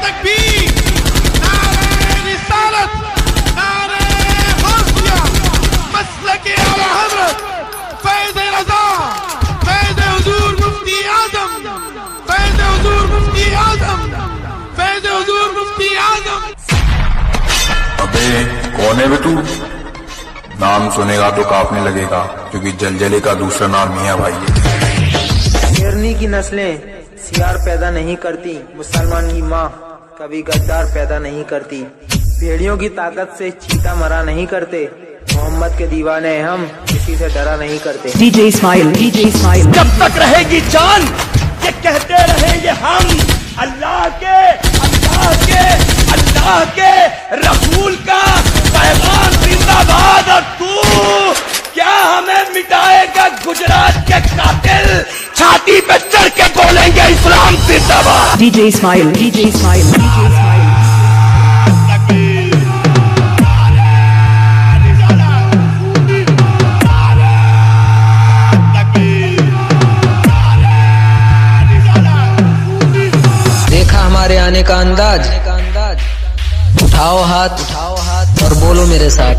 तकबीर, नारे रिसालत, नारे गौसिया, मसलके आला हज़रत, फैज़ रज़ा, फैज़ हुज़ूर मुफ्ती आज़म, फैज़ हुज़ूर मुफ्ती आज़म, फैज़ हुज़ूर मुफ्ती आज़म। अबे कौन है बे तू? नाम सुनेगा तो कांपने लगेगा, क्योंकि जलजले का दूसरा नाम मियां भाई है। शेरनी की नस्लें सियार पैदा नहीं करती, मुसलमान की माँ कभी गद्दार पैदा नहीं करती। भेड़ियों की ताकत से चीता मरा नहीं करते, मोहम्मद के दीवाने हम किसी से डरा नहीं करते। DJ Ismail, DJ Ismail. जब तक रहेगी जान ये कहते रहेंगे हम अल्लाह के, अल्लाह के, अल्लाह के रसूल का पैगाम जिंदाबाद। और तू क्या हमें मिटाएगा गुजरात के कातिल? छाती पे चढ़ के बोलेंगे इस्लाम जिंदाबाद। DJ Ismail, DJ Ismail, DJ Ismail. देखा हमारे आने का अंदाज, उठाओ हाथ और बोलो मेरे साथ।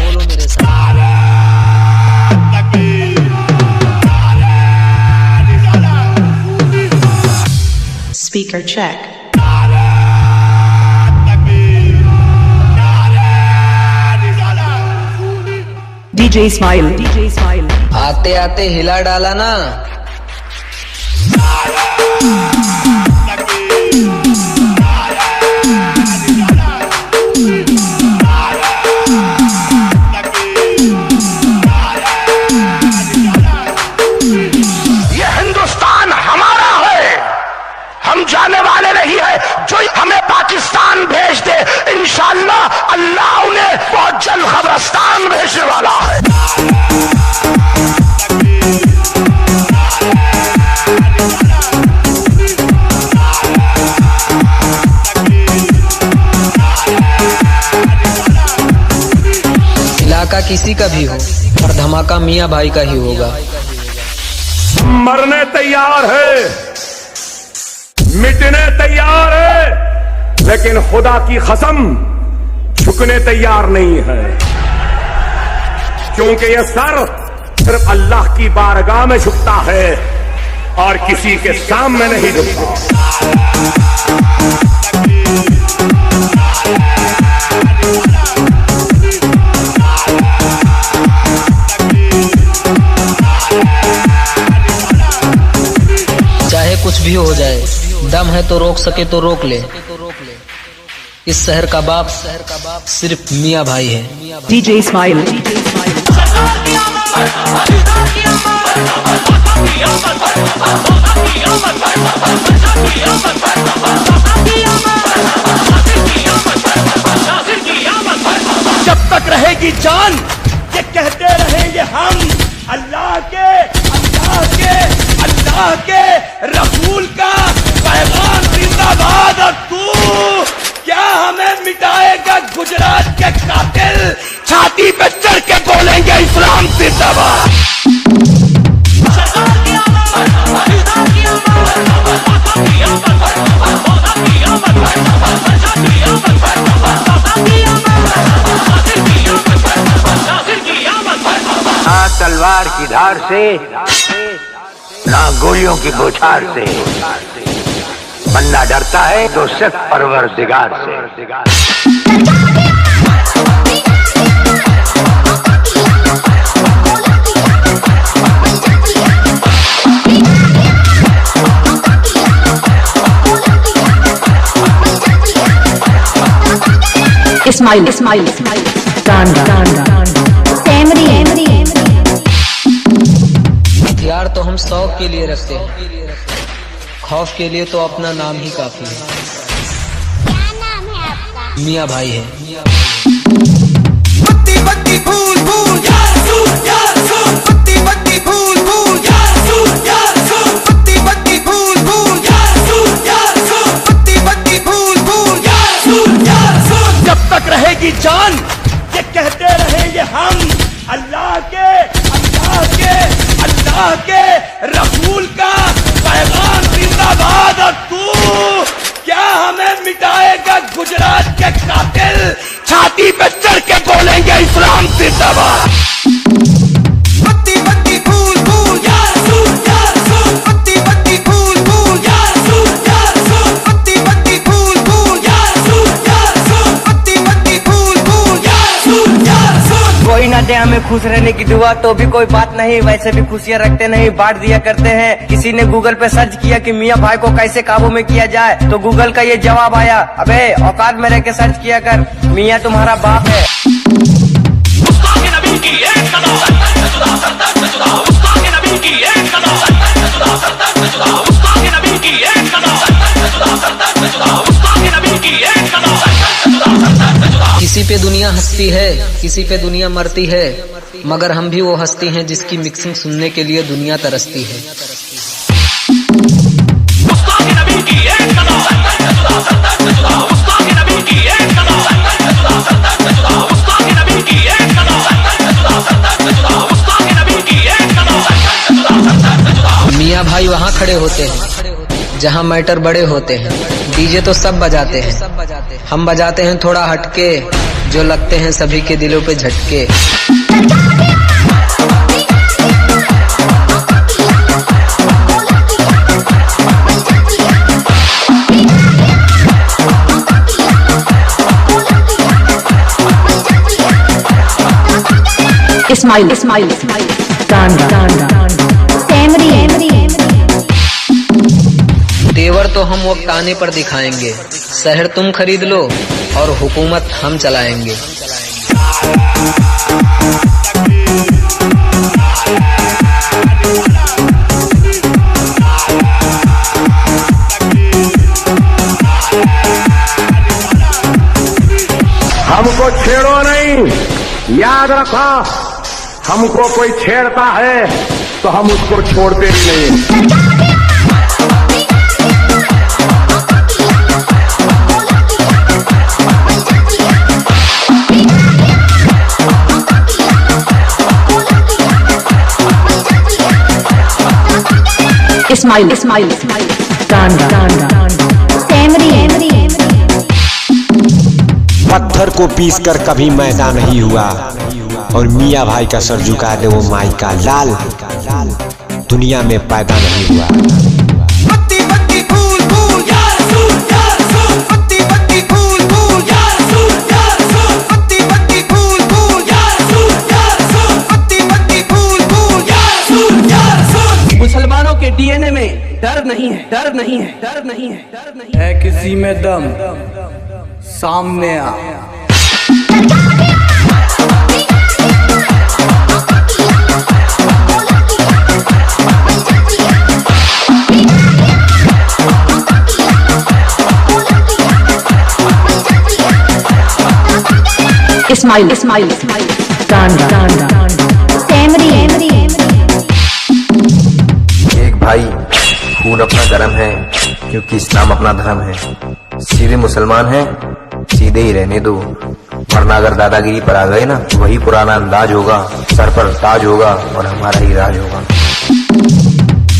Speaker check. DJ Ismail, DJ Ismail. आते आते हिला डाला ना। जाने वाले नहीं है, जो हमें पाकिस्तान भेज दे इंशाअल्लाह अल्लाह उन्हें बहुत जल्द कब्रिस्तान भेजने वाला है। इलाका किसी का भी हो और धमाका मियां भाई का ही होगा। मरने तैयार है, मिटने तैयार है, लेकिन खुदा की कसम झुकने तैयार नहीं है, क्योंकि यह सर सिर्फ अल्लाह की बारगाह में झुकता है और किसी के सामने नहीं झुकता। चाहे कुछ भी हो जाए, दम है तो रोक सके तो रोक ले। इस शहर का बाप सिर्फ मियां भाई है। DJ Ismail, DJ Ismail. जब तक रहेगी जान ये कहते रहेंगे हम अल्लाह के, अल्लाह के, अल्लाह के रसूल का पैगाम जिंदाबाद। और तू क्या हमें मिटाएगा गुजरात के कातिल? छाती पे चढ़ के बोलेंगे इस्लाम जिंदाबाद। ना तलवार की धार से, ना गोलियों की बौछार से, बंदा डरता है तो सिर्फ परवरदिगार से। इस्माइल, इस्माइल, इस्माइल। हथियार तो हम शौक के लिए रखते हैं, खौफ के लिए तो अपना नाम ही काफी है। क्या नाम है आपका? मियां भाई है। बत्ती बत्ती फूल फूल, या रसूल, या रसूल। बत्ती बत्ती फूल फूल, या रसूल, या रसूल। बत्ती बत्ती फूल फूल, या रसूल, या रसूल। बत्ती बत्ती फूल फूल, या रसूल, या रसूल। जब तक रहेगी जान ये कहते रहेंगे हम अल्लाह के, अल्लाह के, अल्लाह के रसूल का पैगाम जिंदाबाद। और तू क्या हमें मिटाएगा छाती पे चढ़ के बोलेंगे इस्लाम जिंदाबाद। पत्ती पत्ती फूल फूल या रसूल या रसूल। पत्ती पत्ती फूल फूल या रसूल या रसूल। पत्ती पत्ती फूल फूल या रसूल या रसूल। पत्ती पत्ती फूल फूल या रसूल या रसूल। कोई ना दे हमें खुश रहने की दुआ तो भी कोई बात नहीं, वैसे भी खुशियाँ रखते नहीं बांट दिया करते हैं। किसी ने गूगल पे सर्च किया कि मियाँ भाई को कैसे काबू में किया जाए, तो गूगल का ये जवाब आया, अबे औकात में रह के सर्च किया कर, मियाँ तुम्हारा बाप है। किसी पे दुनिया हंसती है, किसी पे दुनिया मरती है, मगर हम भी वो हस्ती हैं जिसकी मिक्सिंग सुनने के लिए दुनिया तरसती है। मियाँ भाई वहाँ खड़े होते हैं जहाँ मैटर बड़े होते हैं। डीजे तो सब बजाते हैं, हम बजाते हैं थोड़ा हटके, जो लगते हैं सभी के दिलों पे झटके। Ismail, Ismail, तेवर तो हम वक्ताने पर दिखाएंगे, शहर तुम खरीद लो और हुकूमत हम चलाएंगे। हमको छेड़ो नहीं, याद रखो, हमको कोई छेड़ता है तो हम उसको छोड़ते भी नहीं। Ismail, Ismail, पत्थर को पीस कर कभी मैदा नहीं हुआ, और मियाँ भाई का सर झुका दे वो माई का लाल, दुनिया में पैदा नहीं हुआ। पत्ती पत्ती फूल फूल या रसूल या रसूल। पत्ती पत्ती फूल फूल या रसूल या रसूल। पत्ती पत्ती फूल फूल या रसूल या रसूल। पत्ती पत्ती फूल फूल या रसूल या रसूल। मुसलमानों के डीएनए में डर नहीं है, डर नहीं है, डर नहीं है, डर नहीं है। किसी में दम सामने आ। Ismail, Ismail, एक भाई खून अपना गरम है क्योंकि इस्लाम अपना धर्म है। सीधे मुसलमान हैं, सीधे ही रहने दो, वरना अगर दादागिरी पर आ गए ना तो वही पुराना अंदाज होगा, सर पर ताज होगा और हमारा ही राज होगा।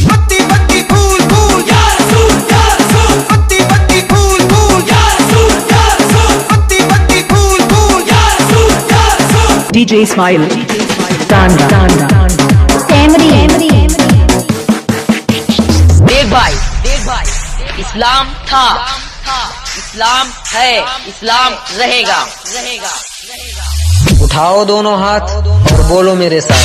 पत्ती पत्ती फूल फूल या रसूल या रसूल। पत्ती पत्ती फूल फूल या रसूल या रसूल। पत्ती पत्ती फूल फूल या रसूल या रसूल। DJ Ismail, देख भाई, इस्लाम था, इस्लाम है, इस्लाम रहेगा। उठाओ दोनों हाथ और बोलो मेरे साथ।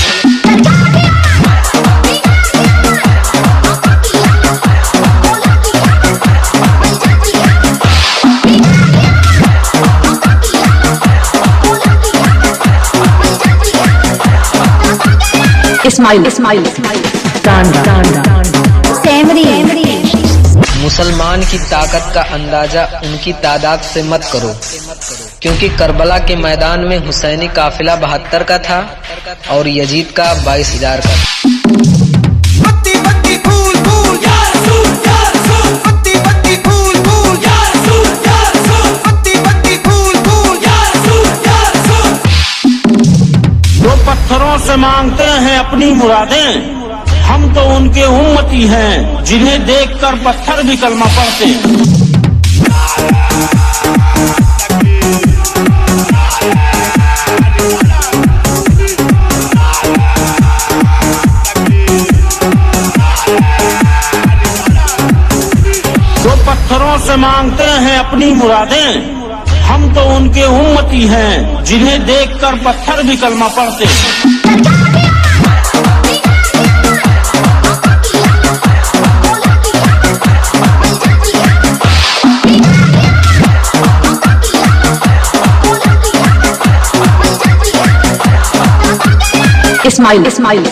Ismail, Ismail, मुसलमान की ताकत का अंदाजा उनकी तादाद से मत करो, क्योंकि करबला के मैदान में हुसैनी काफिला 72 का था और यजीद का 22,000 का। पत्ती पत्ती फूल फूल या रसूल या रसूल। पत्ती पत्ती फूल फूल या रसूल या रसूल। पत्ती पत्ती फूल फूल या रसूल या रसूल। जो पत्थरों से मांगते हैं अपनी मुरादें, हम तो उनके उम्मती हैं जिन्हें देखकर पत्थर भी कलमा पढ़ते हैं। से मांगते हैं अपनी मुरादें, हम तो उनके उम्मती हैं जिन्हें देखकर पत्थर भी कलमा पढ़ते हैं। इस्माइल इस्माइल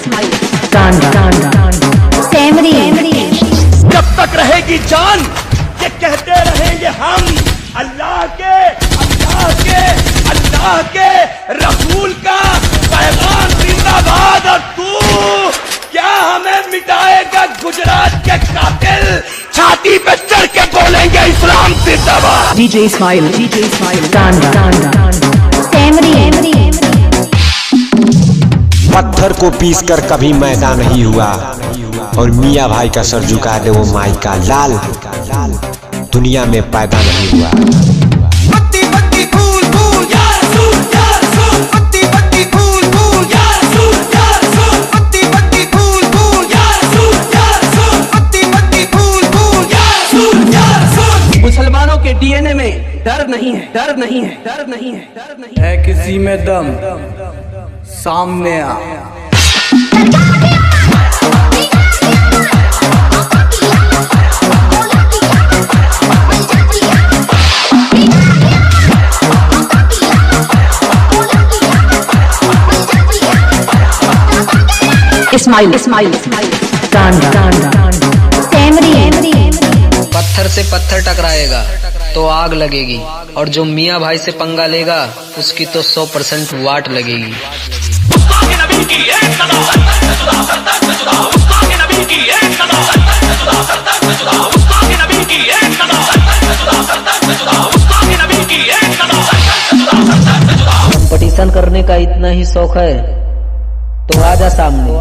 जब तक रहेगी जान ये कहते रहेंगे हम अल्लाह के अल्लाह के अल्लाह के रसूल का पैगाम जिंदाबाद। और तू क्या हमें मिटाएगा गुजरात के कातिल, छाती पे चढ़ के बोलेंगे इस्लाम जिंदाबाद। डीजे इस्माइल पत्थर को पीस कर कभी मैदा नहीं हुआ और मियाँ भाई का सर झुका दे वो माई का लाल दुनिया में पैदा नहीं हुआ। पत्ती पत्ती फूल फूल या रसूल या रसूल, पत्ती पत्ती फूल फूल या रसूल या रसूल, पत्ती पत्ती फूल फूल या रसूल या रसूल, पत्ती पत्ती फूल फूल या रसूल या रसूल। मुसलमानों के डीएनए में डर नहीं है, डर नहीं है, डर नहीं है, डर नहीं है। किसी में दम सामने आ। इस्माइल इस्माइल पत्थर से पत्थर टकराएगा तो आग लगेगी और जो मियाँ भाई से पंगा लेगा उसकी तो 100% वाट लगेगी। कंपटीशन करने का इतना ही शौक है तो आजा सामने,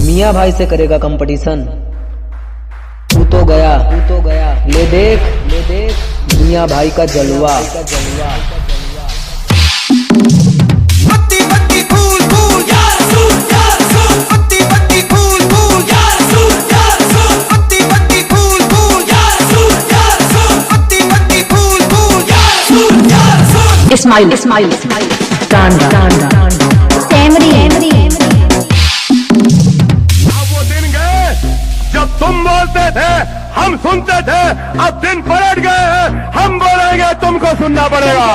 मियाँ भाई से करेगा कंपटीशन। तू तो गया ले देख मियाँ भाई का जलवा। पत्ती पत्ती फूल फूल या रसूल या रसूल, पत्ती पत्ती फूल फूल या रसूल या रसूल, पत्ती पत्ती फूल फूल या रसूल या रसूल, पत्ती पत्ती फूल फूल या रसूल या रसूल। इस्माइल इस्माइल वो दिन गए जब तुम बोलते थे हम सुनते थे, अब दिन पलट गए हैं हम बोलेंगे तुमको सुनना पड़ेगा।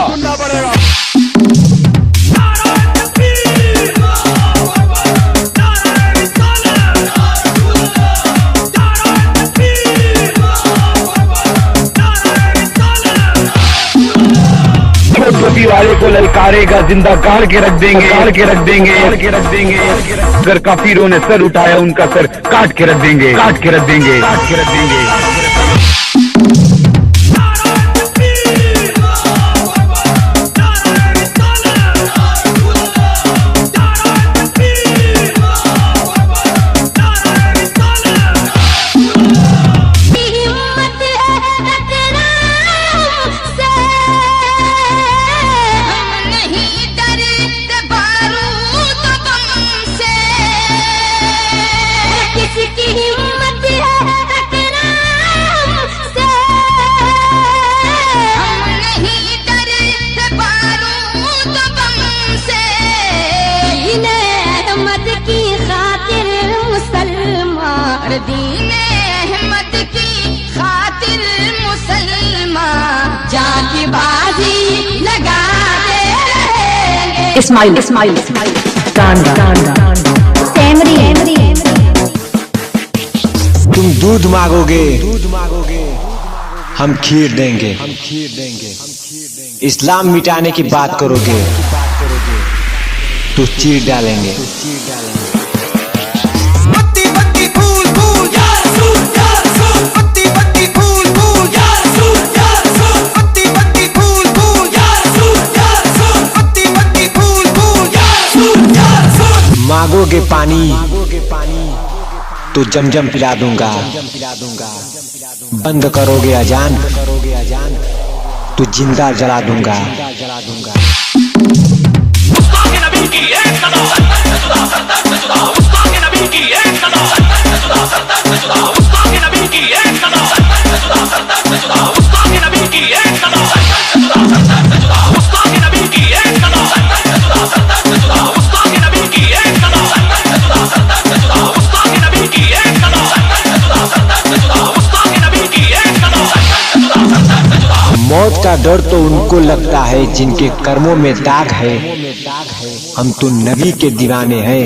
छोटी वाले को ललकारेगा, जिंदा गाड़ के रख देंगे, अगर काफिरों ने सर उठाया उनका सर काट के रख देंगे। इस्माइल इस्माइल तुम दूध मांगोगे हम खीर देंगे, इस्लाम मिटाने की बात करोगे तो चीर डालेंगे। पत्ती पत्ती फूल फूल या रसूल या रसूल, पत्ती पत्ती फूल फूल या रसूल या रसूल, पत्ती पत्ती फूल फूल या रसूल या रसूल, पत्ती पत्ती फूल फूल या रसूल या रसूल। मांगोगे पानी तो जमजम पिला दूंगा, बंद करोगे अजान तो जिंदा जला दूंगा। नबी की एक का डर तो उनको लगता है जिनके कर्मों में दाग है। हम तो नबी के दीवाने हैं,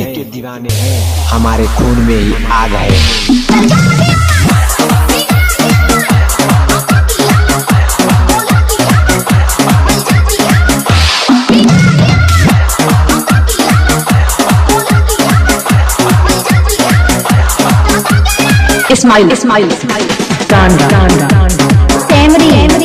हमारे खून में ही आग है। Ismail, Ismail, Ismail, Ganda, Ganda, Samri,